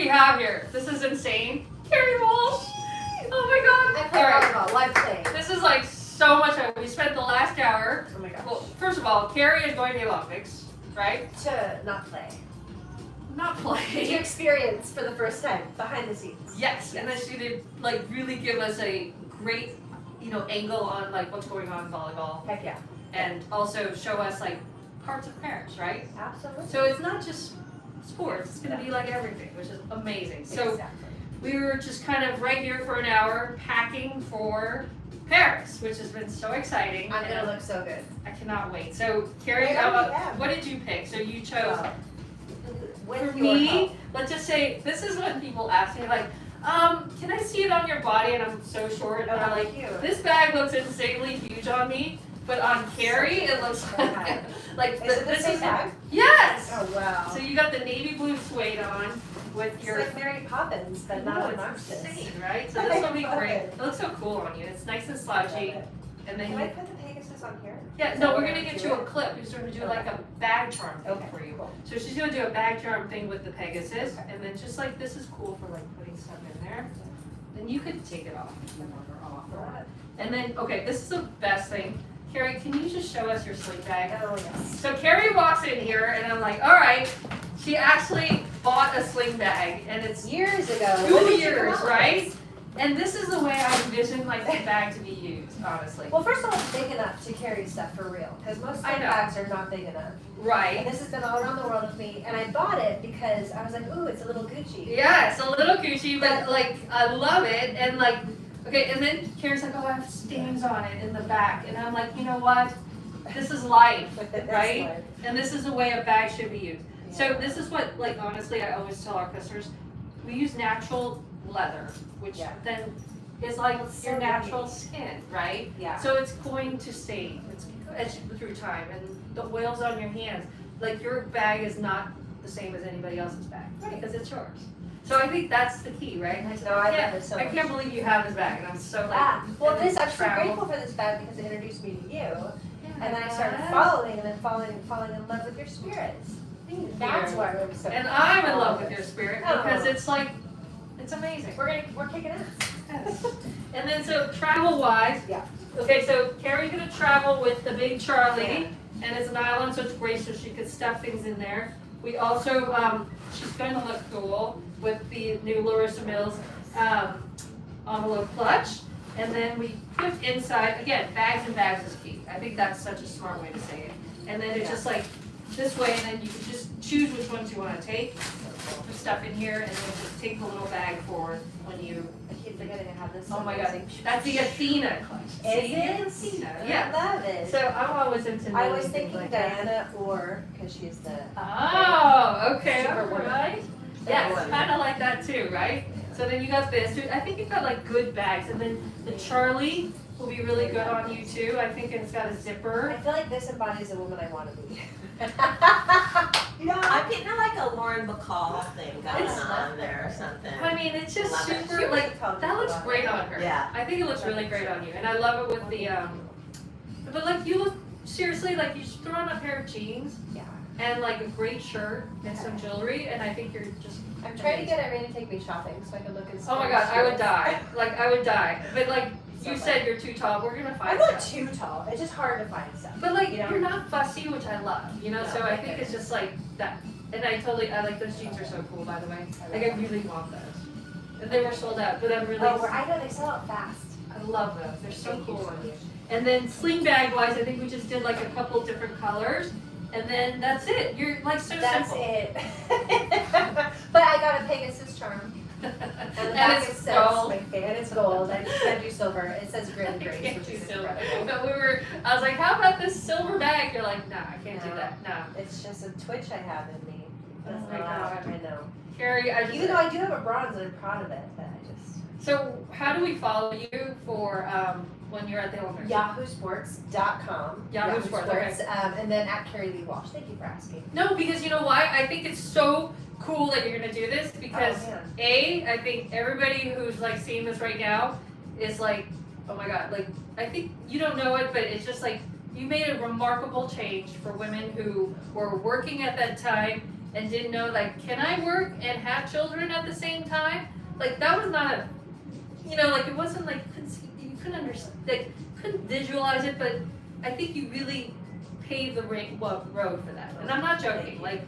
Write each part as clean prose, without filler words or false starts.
we have here? This is insane. Kerri Walsh. Oh my god. I play volleyball, live play. This is like so much. We spent the last hour. Oh my gosh. Well, first of all, Kerri is going to the Olympics, right? To not play. Not To play. experience for the first time, behind the scenes. Yes, and then she did like really give us a great, angle on like what's going on in volleyball, Heck yeah. and also show us like parts of Paris, right? Absolutely. So it's not just sports; it's going to be like everything, which is amazing. So exactly. we were just kind of right here for an hour packing for Paris, which has been so exciting. I'm gonna look so good. I cannot wait. So Kerri, Wait, yeah. what did you pick? So you chose. With For your me, help. let's just say this is when people ask me like, can I see it on your body? And I'm so short. And I'm like, cute. this bag looks insanely huge on me, but on Kerri, it looks like Is it the same bag? Yes. Oh wow. So you got the navy blue suede on with It's your. like Mary Poppins, but not it's obnoxious. insane, right? So this will be great. It looks so cool on you. It's nice and slouchy, and then Can I you. put the Pegasus on here? Yeah, Is no, that we're what gonna I get do you a it? clip. Who's going to do like a bag charm thing Okay, for you. cool. So she's gonna do a bag charm thing with the Pegasus, and then just like this is cool for like putting stuff in there. Then you could take it off, and then okay, this is the best thing. Kerri, can you just show us your sling bag? Oh yes. So Kerri walks in here, and I'm like, all right. She actually bought a sling bag, and it's Years ago. 2 When did you years, come up with right? this? And this is the way I envision like the bag to be used, honestly. Well, first of all, it's big enough to carry stuff for real, because most I sling know. bags are not big enough. And Right. this has been all around the world with me, and I bought it because I was like, ooh, it's a little Gucci. Yeah, it's a little Gucci, but like I love it, and like okay, and then Kerri's like, oh, I have stains on it in the back, and I'm like, you know what? This is life, That's right? life. And this is the way a bag should be used. Yeah. So this is what, like honestly, I always tell our customers, we use natural leather, which Yeah. then is like It's your so natural skin, right? Yeah. So it's going to stain through time, and the oils on your hands. Like your bag is not the same as anybody else's bag, Right. because it's yours. So I think that's the key, right? And I said, No, I love it so I much. can't believe you have this bag, and I'm so like. Ah, well, and this then I'm so travel. grateful for this bag because it introduced me to you, and then I started Yes. following, and then falling in love with your spirits. Thank That's you. why I'm so. And I'm in Oh, love with your spirit Oh. because it's like, it's amazing. We're kicking ass. Yes. And then so travel wise, Yeah. okay, so Kerri's gonna travel with the big Charlie, and it's an island, so it's great, so she could stuff things in there. We also, she's gonna look cool with the new Larissa Mills envelope clutch. And then we put inside, again, bags and bags is key. I think that's such a smart way to say it. And then it's just like this way, and then you can just choose which ones you wanna take. Put stuff in here, and then just take the little bag for when you. I keep forgetting I have this. Oh my God, amazing- that's the Athena clutch. Is See? it? Athena, I yeah. love it. So I'm always into I was things thinking like that. Diana or because she's the. Oh, okay, Super all woman. right. Yes, kind of like that too, right? So then you got this. I think you've got like good bags, and then the Charlie will be really good on you too. I think it's got a zipper. I feel like this embodies the woman I want to be. I'm getting like a Lauren Bacall thing going It's- on there or something. I mean, it's just Love it. super like that looks great on her. Yeah. I think it looks really great on you, and I love it with the But like you look seriously like you should throw on a pair of jeans Yeah. and like a great shirt and some jewelry, and I think you're just. I'm trying to get Irene to take me shopping so I can look and. Oh my God, I would die. Like I would die. But like you So said, you're too tall. We're gonna I'm find not stuff. too tall. It's just hard to find stuff. But like you know? you're not fussy, which I love. You know, No, so I I think get it's just like that. And I like those jeans are so cool, by the way. Like I really want those. And they were sold out, but I'm really. Oh, I know they sell out fast. I love those. They're so Thank you cool so on you. much. And then sling bag wise, I think we just did like a couple different colors, and then that's it. You're like so That's simple. it. But I got a Pegasus charm. And the And back it's it says gold. my fan. It's gold. I can't do silver. It says grin and grace, Can't which do is silver. incredible. But I was like, how about this silver bag? You're like, nah, I can't do No. that. No. It's just a twitch I have in me. Oh It's my not- God. I know. Kerri, I Even though just. I do have a bronze and I'm proud of it, but I just. So how do we follow you for when you're at the Olympics? YahooSports.com. Yahoo Sports, okay. And then at Kerri Lee Walsh. Thank you for asking. No, because you know why? I think it's so cool that you're gonna do this because Oh, man. I think everybody who's like seeing this right now is like, oh my God, like I think you don't know it, but it's just like you made a remarkable change for women who were working at that time and didn't know, like, can I work and have children at the same time? Like, that was not a, like, it wasn't like, you couldn't understand, like, couldn't visualize it, but I think you really paved the road for that. And I'm not joking, like,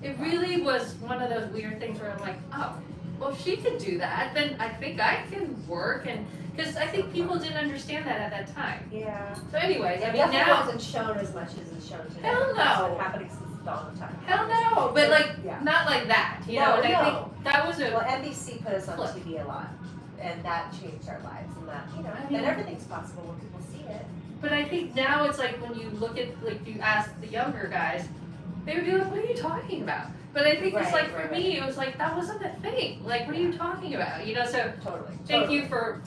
it really was one of those weird things where I'm like, oh, well, if she can do that, then I think I can work, and, because I think people didn't understand that at that time. Yeah. So anyways, I It mean, definitely now, wasn't shown as much as it's shown today. Hell no. It's been happening since the dawn of time. hell no, but like, Yeah. not like that, No, and I no. think that was Well, a, NBC put us on Flip. TV a lot, and that changed our lives, and that, I mean- and everything's possible when people see it. but I think now it's like when you look at, like, you ask the younger guys, they would be like, what are you talking about? But I think it's Right, like, for right, me, it was like, that wasn't a thing, like, what are you talking about, so Totally. thank you for,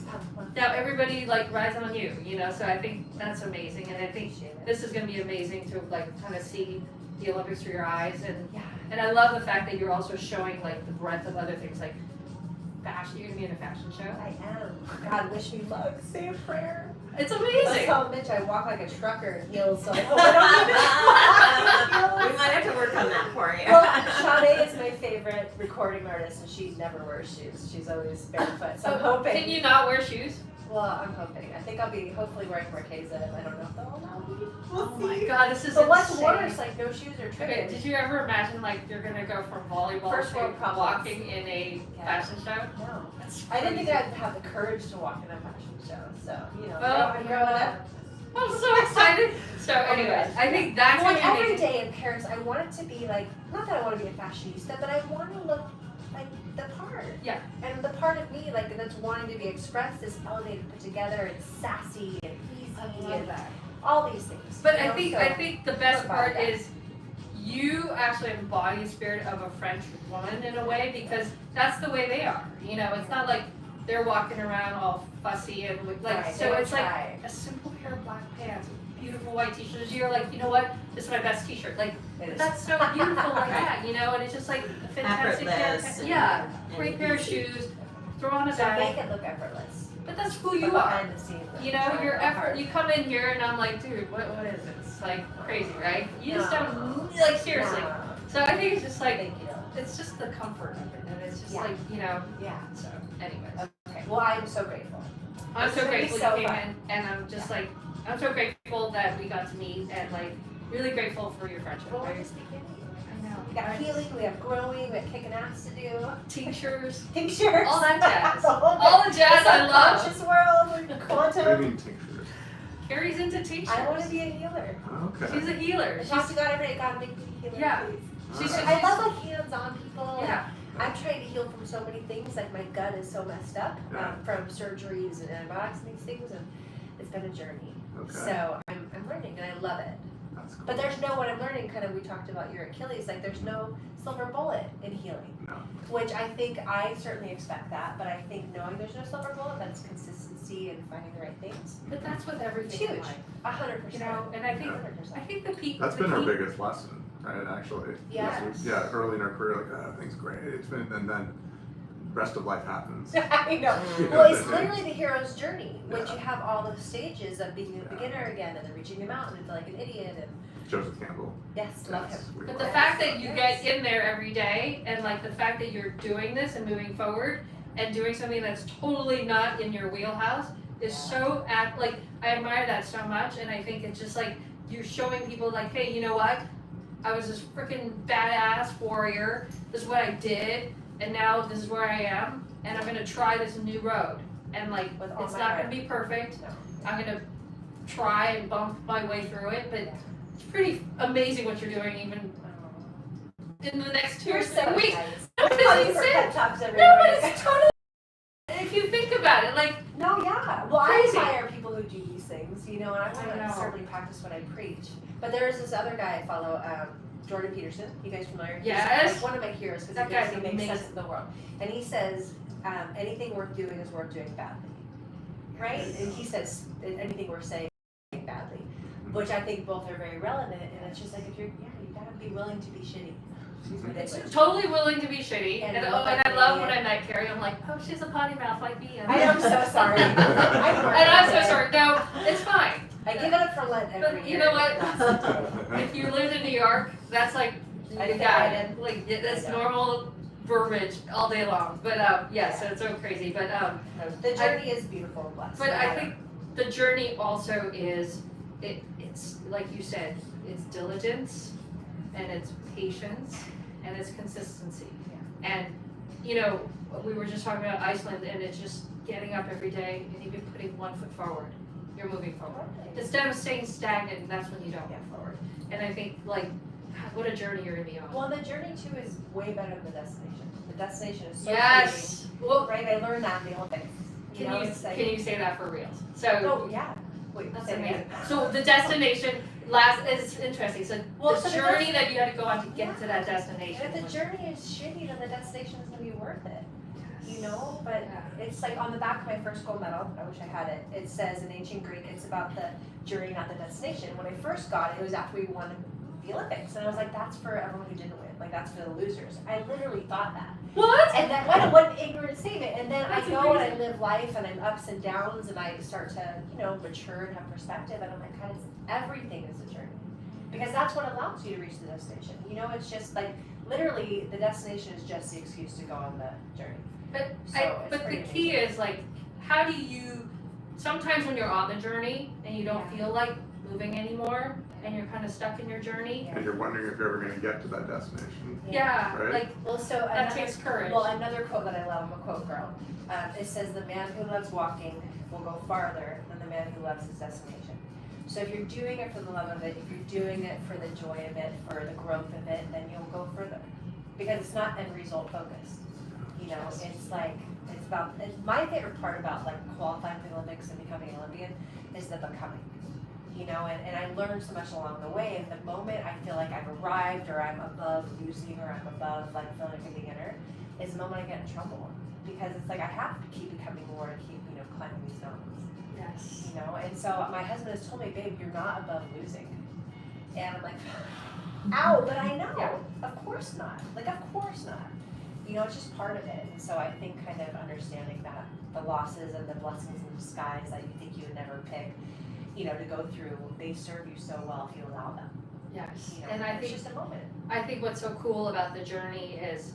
now everybody, like, rides on you, so I think that's amazing, and I think Appreciate it. this is gonna be amazing to, like, kind of see the Olympics through your eyes, and Yeah. And I love the fact that you're also showing, like, the breadth of other things, like fashion. You're gonna be in a fashion show. I am. God, wish me luck. Say a prayer. It's I amazing. tell Mitch I walk like a trucker in heels, so I hope I don't need We to might have to work on that for you. Well, Sade is my favorite recording artist, and she never wears shoes. She's always barefoot, so I'm hoping. Can you not wear shoes? Well, I'm hoping. I think I'll be hopefully wearing Marquesa, and I don't know if they'll allow me. Oh my god, this is But what's insane. worse, like no shoes or Okay, trimming. did you ever imagine, like, you're gonna go from volleyball First to world problems. walking in a Yeah. fashion show? No. That's I didn't think crazy. I'd have the courage to walk in a fashion show, so, Well, growing up. I'm so excited. So anyways, I think that's Like gonna be every amazing. day in Paris, I want it to be like, not that I want to be a fashionista, but I want to look like the part. Yeah. And the part of me, like, that's wanting to be expressed is elevated, put together, and sassy, and easy, and that. all these things. But you know, I so- think the best Embody part that. is you actually embody the spirit of a French woman in a way, because that's the way they are. It's not like they're walking around all fussy and like, Right, they so don't it's like try. a simple pair of black pants, beautiful white t-shirts. You're like, you know what? This is my best t-shirt. Like, It is. that's so beautiful like that, and it's just like a fantastic pair of Effortless pants. and- Yeah, and great pair of easy. shoes, throw on a So make bag. it look effortless. But that's who you But are. behind the scenes, I'm trying Your real effort, hard. you come in here and I'm like, dude, what is this? Like, crazy, right? You just No. don't, like, seriously. No. So I think it's just like, Thank you. it's just the comfort of it, and it's just Yeah. like, Yeah. so anyways. Okay. Well, I'm so grateful. I'm It's so gonna be grateful so you came fun. in, and I'm just like, I'm so grateful that we got to meet, and like, really grateful for your friendship. Well, we're I just beginning. know. We got healing, we have growing, we have kicking ass to do. Tinctures, Tinctures. all that jazz. The whole All the jazz I love. Subconscious world, quantum. Maybe tinctures. Carrie's into tinctures. I want to be a healer. Okay. She's a healer. I She's, talk to God every day. God, make me a healer, Yeah. please. she's, Alright. I love like hands-on people. yeah. I'm trying to heal from so many things. Like my gut is so messed up Yeah. from surgeries and antibiotics and these things, and it's been a journey. Okay. So I'm learning and I love it. That's cool. But there's no what I'm learning. Kind of we talked about your Achilles. Like there's no silver bullet in healing, No. which I think I certainly expect that. But I think knowing there's no silver bullet, that's consistency and finding the right things. But that's with It's everything in huge. life. 100%. And I think, 100%. I think the people. That's been our biggest lesson, right? Actually. Yes. Yeah. Early in our career, like, everything's great. It's been, and then rest of life happens. I know. You Well, know, it's that- literally the hero's journey, which Yeah. you have all those stages of being a Yeah. beginner again, and then reaching the mountain and feel like an idiot. And Joseph Campbell. yes, love him. Yes, we But love the fact that you Yes. get in there every day, and like the fact that you're doing this and moving forward and doing something that's totally not in your wheelhouse is so like, I admire that so much, and I think it's just like you're showing people like, hey, you know what? I was this freaking badass warrior. This is what I did, and now this is where I am, and I'm gonna try this new road. And like, With all it's my not heart. gonna be perfect. No. I'm gonna try and bump my way through it, but it's pretty amazing what you're doing, even in the next 2 or You're 3 so weeks. nice. No, Calling it's you for insane. pep talks every No, but morning. it's totally. If you think about it, like, No, yeah. Well, Crazy. I admire people who do these things, you know, and I want I to know. certainly practice what I preach. But there is this other guy I follow, Jordan Peterson. You guys familiar? He's Yes. like one of my heroes because That he guy's makes amazing. sense of the world. And he says, anything worth doing is worth doing badly. Right? And he says, anything worth saying badly. Which I think both are very relevant. And it's just like, if you're, yeah, you gotta be willing to be shitty. Excuse my it's language. totally willing to be shitty. And And, look like I love an when I idiot. met Kerri, I'm like, oh, she's a potty mouth like me. I am so sorry. And I'm so sorry. No, it's fine. I give it up for Lent every But year. you know what? That's- If you lived in New York, that's like You I got did. it. Like, yeah, that's I know. normal verbiage all day long. But yeah, so it's so crazy. But The journey is beautiful and blessed. But I think the journey also is, it's like you said, it's diligence and it's patience and it's consistency. And you know, we were just talking about Iceland, and it's just getting up every day and even putting one foot forward. You're moving forward. Instead of staying stagnant, that's when you don't move forward. And I think, like, what a journey you're gonna be on. Well, the journey too is way better than the destination. The destination is so Yes. Well, freeing, right? I learned that in the Olympics. can you say that for reals? So Oh yeah. Wait, that's say it amazing. again. So the destination is interesting. So Well, the so the journey that you had to go on to get to that destination. And if the was- journey is shitty, then the destination is gonna be worth it. Yes. You know, but Yeah. it's like on the back of my first gold medal, I wish I had it, it says in ancient Greek, it's about the journey, not the destination. When I first got it, it was after we won the Olympics, and I was like, that's for everyone who didn't win, like that's for the losers. I literally thought that. What? And then what an ignorant statement, and then That's I go and I amazing. live life, and I'm ups and downs, and I start to, you know, mature and have perspective, and I'm like, God, everything is a journey. Because that's what allows you to reach the destination. You know, it's just like, literally, the destination is just the excuse to go on the journey. But So it's but the pretty key is like, how do you? Sometimes when you're on the journey and you don't feel like moving anymore, and you're kind of stuck in your journey. And you're wondering if you're ever gonna get to that destination. Yeah, Right. like Well, so that another, takes courage. well, another quote that I love, I'm a quote girl. It says, "The man who loves walking will go farther than the man who loves his destination." So if you're doing it for the love of it, if you're doing it for the joy of it, for the growth of it, then you'll go further. Because it's not end result focused. You know, it's like, it's about, my favorite part about like qualifying for the Olympics and becoming an Olympian is the becoming. You know, and I learned so much along the way, and the moment I feel like I've arrived, or I'm above losing, or I'm above like feeling like a beginner, is the moment I get in trouble. Because it's like I have to keep becoming more and keep, you know, climbing these mountains. yes. You know, and so my husband has told me, babe, you're not above losing. And I'm like, ow, but I know. Yeah. Of course not. Like, of course not. You know, it's just part of it. And so I think kind of understanding that the losses and the blessings in disguise that you think you would never pick, you know, to go through, they serve you so well if you allow them. Yes. You know, And I it's think just a moment. what's so cool about the journey is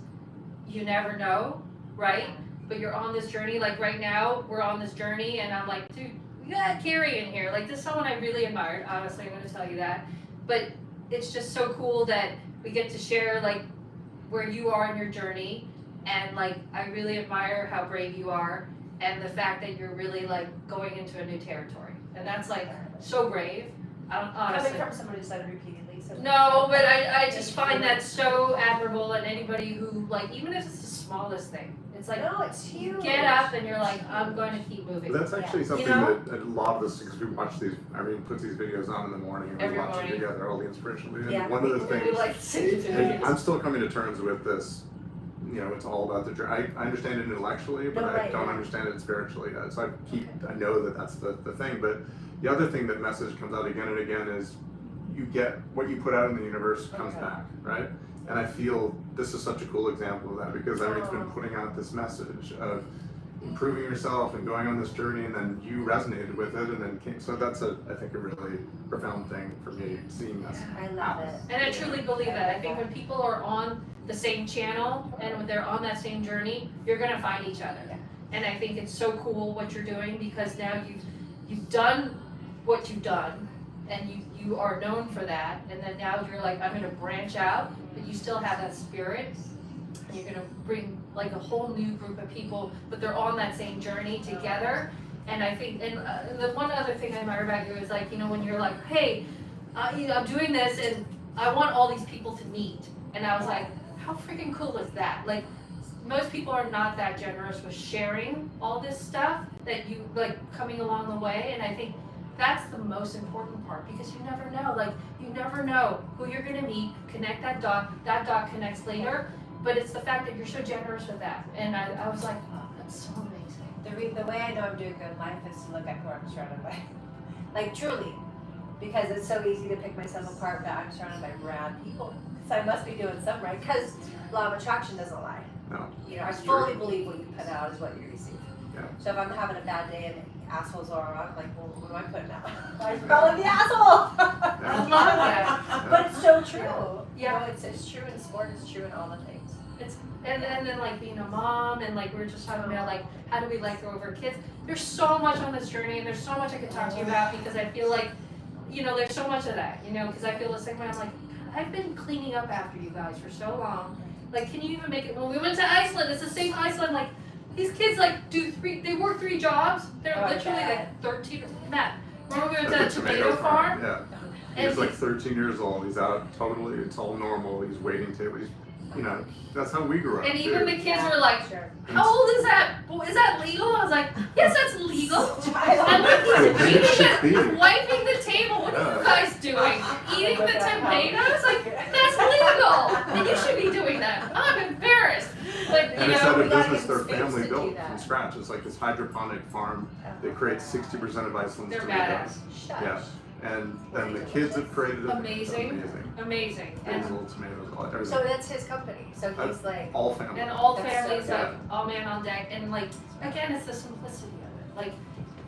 you never know, right? But you're on this journey. Like right now, we're on this journey, and I'm like, dude, you got Kerri in here. Like this is someone I really admired. Honestly, I'm going to tell you that. But it's just so cool that we get to share like where you are in your journey, and like I really admire how brave you are, and the fact that you're really like going into a new territory, and that's like so brave. Honestly. Coming from someone who said it repeatedly. So No, but I just find that so admirable, and anybody who like, even if it's the smallest thing, it's like no, it's huge. get up and you're like, I'm going to keep moving. But that's actually something You know? that a lot of us, because we watch these, Irene puts these videos on in the morning, and Every we watch morning. them together, all the inspirational videos. Yeah. And one of the We things, like to see it. and I'm still coming to terms with this, you know, it's all about the journey. I understand it intellectually, but No, I right, don't yeah. understand it spiritually yet. So I know that that's the thing. But the other thing that message comes out again and again is you get what you put out in the universe comes Okay. back, right? And I feel this is such a cool example of that, because Irene's been Oh. putting out this message of improving yourself and going on this journey, and then you resonated with it, and then came. So that's I think a really profound thing for me, seeing this. I love it. And I truly believe that. I think when people are on the same channel and when they're on that same journey, you're gonna find each other. Yeah. And I think it's so cool what you're doing, because now you've done what you've done, and you are known for that, and then now you're like, I'm gonna branch out, but you still have that spirit, and you're gonna bring like a whole new group of people, but they're on that same journey together. And I think, and the one other thing I admire about you is like, you know, when you're like, hey, you know, I'm doing this, and I want all these people to meet, and I was like, how freaking cool is that? Like, most people are not that generous with sharing all this stuff that you like coming along the way, and I think that's the most important part, because you never know, like you never know who you're gonna meet, connect that dot connects later, but it's the fact that you're so generous with that, and I was like, oh, that's so amazing. The way I know I'm doing good in life is to look at who I'm surrounded by. Like truly. Because it's so easy to pick myself apart, but I'm surrounded by rad people. So I must be doing something right, because law of attraction doesn't lie. No. You know, I It's fully true. believe what you put out is what you receive. Yeah. So if I'm having a bad day and assholes are around, I'm like, well, what am I putting out? I'm probably the asshole! I love that. But it's so true. Yeah. No, it's true in sport, it's true in all the things. And then like being a mom and like we were just talking about like how do we let go of our kids. There's so much on this journey and there's so much I could talk to you about because I feel like, there's so much of that, because I feel the same way. I'm like, I've been cleaning up after you guys for so long. Like, can you even make it? When we went to Iceland, it's the same Iceland, like these kids like they work 3 jobs. They're literally like 13, Matt. Remember we went to At the tomato farm? Yeah. And He's like 13 years old. He's out totally. It's all normal. He's waiting table. He's, that's how we grew up. and even too. the kids were like, Sure. how old is that? Is that legal? I was like, yes, that's legal. I And love like it. he's It should be. wiping the table. What are you guys doing? Eating the tomatoes? Like, that's legal. And you should be doing that. I'm embarrassed. But, And it's at we a gotta business get their some space family to do built that. from scratch. It's like this hydroponic farm. They create 60% of Iceland's they're tomatoes. badass. Shush. Yeah. And then the kids have created it. Amazing. It's amazing. Amazing. And, Basil, tomatoes, everything. So that's his company, so he's like, All family. and all That's so families, like, good. all man on deck. And, like, again, it's the simplicity of it. Like,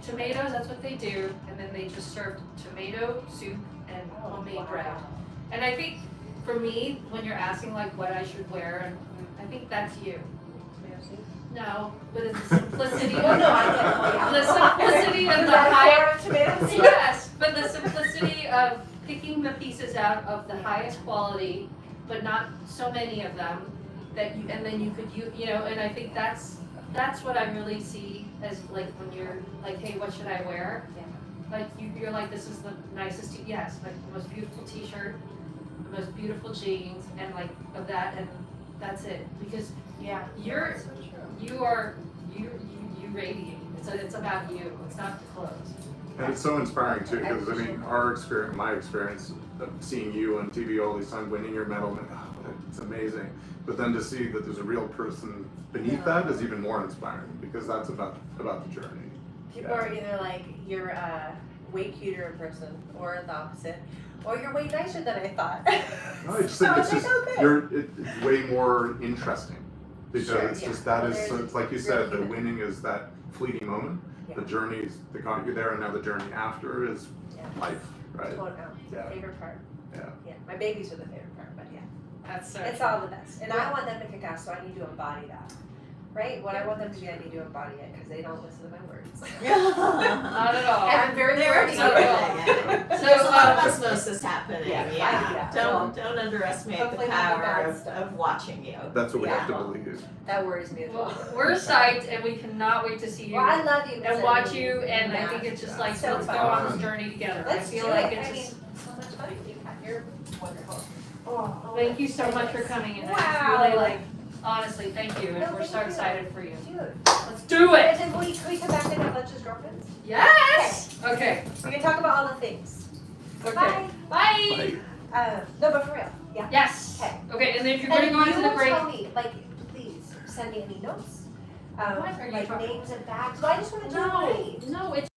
tomatoes, that's what they do. And then they just served tomato soup and homemade bread. And I think for me, when you're asking like what I should wear, and I think that's you. No, but it's the simplicity. Well, no, I get it. Yeah. The simplicity of Is the that a high. jar of tomatoes? Yes, but the simplicity of picking the pieces out of the highest quality, but not so many of them that you, and then you could and I think that's what I really see as like when you're like, hey, what should I wear? Yeah. Like you're like, this is the nicest, yes, like the most beautiful t-shirt, the most beautiful jeans, and like of that, and that's it. Because Yeah. you're, you radiate. It's about you. It's not the clothes. And it's so inspiring too, because our experience, my experience of seeing you on TV all these times, winning your medal, it's amazing. But then to see that there's a real person beneath that is even more inspiring, because that's about the journey. People are either like, you're way cuter in person, or the opposite, or you're way nicer than I thought. No, I just think it's just okay. it's way more interesting, because Sure, it's yeah. just that is There's so it's like you said, the really winning is that fleeting moment. Yeah. The journey's you're there, and now the journey after is Yeah. life, right? Total, Yeah. favorite part. Yeah. Yeah, my babies are the favorite part, but yeah, That's so. it's all the best. And I want them to kick ass, so I need to embody that. Right? What I want them to be, I need to embody it, because they don't listen to my words. Not at all. And I'm very There worried are about it. So, There's a lot of um, osmosis happening, Yeah, yeah. yeah. Don't underestimate the Hopefully not the power bad of stuff. watching you. That's what we have to Yeah. believe. That worries me as well. Well, we're psyched, and we cannot wait to see you Well, I love you. and Miss watch Emily. you. And I Yeah. think it's just like, So let's go fun. on this journey together. Let's I feel do like it. it's I just. mean, so much fun. You're wonderful. Oh, Thank you so much for coming, and I Wow. really like. Honestly, thank you, and No, we're thank so you. excited for you. Dude. Let's do it. And then can we come back and have lunch as girlfriends? Yes. Okay. We can talk about all the things. Okay. Bye. Bye. Like, No, but for real. Yeah. Yes. Okay. Okay, and then if you're And going to go into you the break. tell me, like, please send me any notes. What are you Like talking names and facts. Well, I just want to do it right. No, it's.